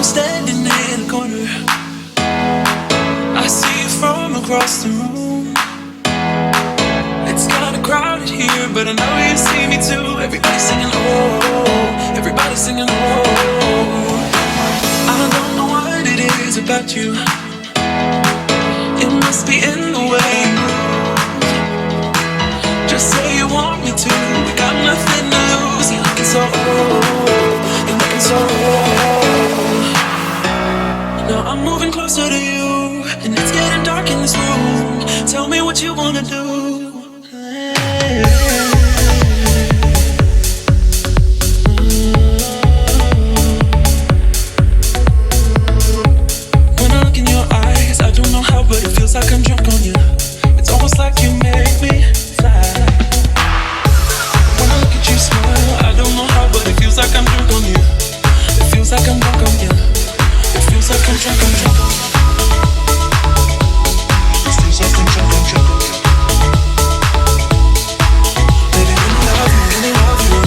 standing in a corner. I see you from across the room. It's kinda crowded here, but I know you see me too. Everybody's singing oh, everybody's singing oh. I don't know what it is about you. It must be in the way you move. Just say you want me to. We got nothing to lose. You're looking so old. You're looking so old. Now I'm moving closer to you, and it's getting dark in this room. Tell me what you wanna do. When I look in your eyes, I don't know how, but it feels like I'm drunk on you. It's almost like you make me fly. When I look at you smile, I don't know how, but it feels like I'm drunk on you. It feels like I'm drunk on you. It feels like I'm drunk, I'm drunk. It feels like I'm drunk, I'm drunk. Baby, let me love you, let me love you.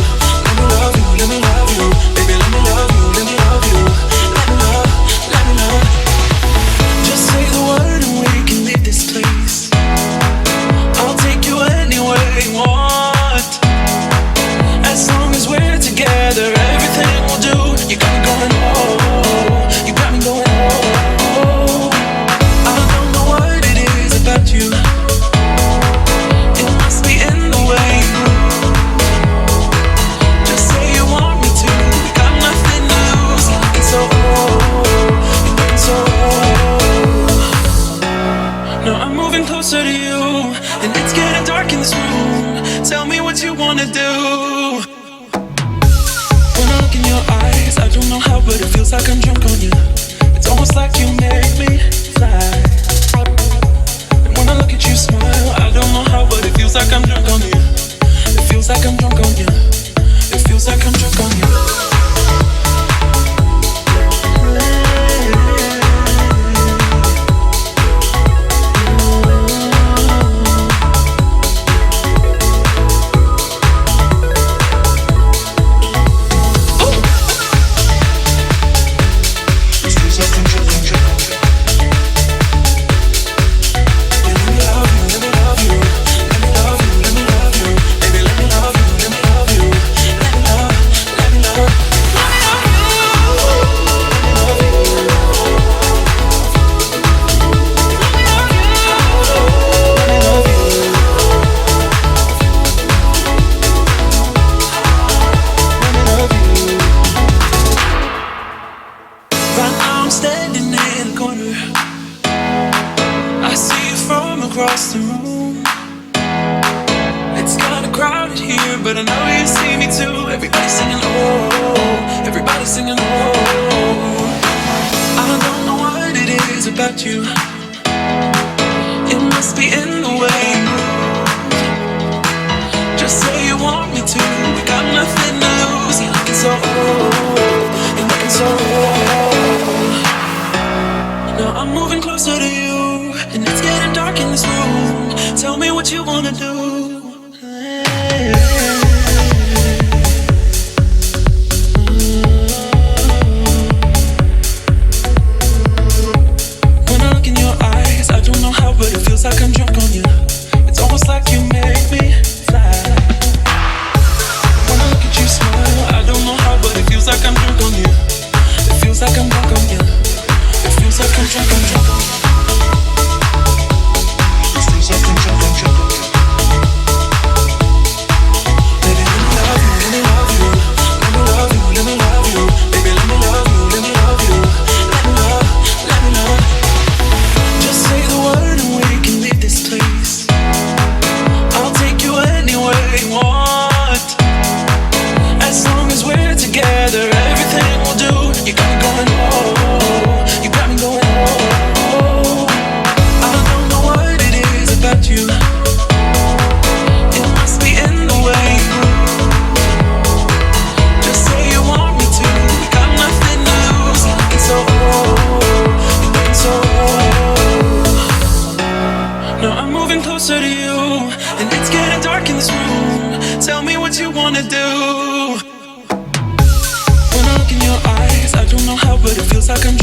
Let me love you, let me love you. Baby, let me love you, let me love you. Let me love, let me love. Just say the word and we can leave this place. I'll take you anywhere you want. As long as we're together, everything we'll do. You got me going oh, you got me going oh. I don't know what it is about you. It must be in the way you move. Just say you want me to. We got nothing to lose. You're looking so old. You're looking so old. Now I'm moving closer to you, and it's getting dark in this room. Tell me what you wanna do. When I look in your eyes, I don't know how, but it feels like I'm drunk on you. It's almost like you make me fly. And when I look at you smile, I don't know how, but it feels like I'm drunk on you. It feels like I'm drunk on you. It feels like I'm drunk on you. Across the room. It's kinda crowded here, but I know you see me too. Everybody's singing oh, everybody's singing oh. I don't know what it is about you. It must be in the way you move. Just say you want me to. We got nothing to lose. You're looking so old. You're looking so old. Now I'm moving closer to you, and it's getting dark in this room. Tell me what you wanna do. When I look in your eyes, I don't know how, but it feels like I'm drunk on you. It's almost like you make me fly. When I look at you smile, I don't know how, but it feels like I'm drunk on you. It feels like I'm drunk on you. It feels like I'm drunk, I'm drunk. I can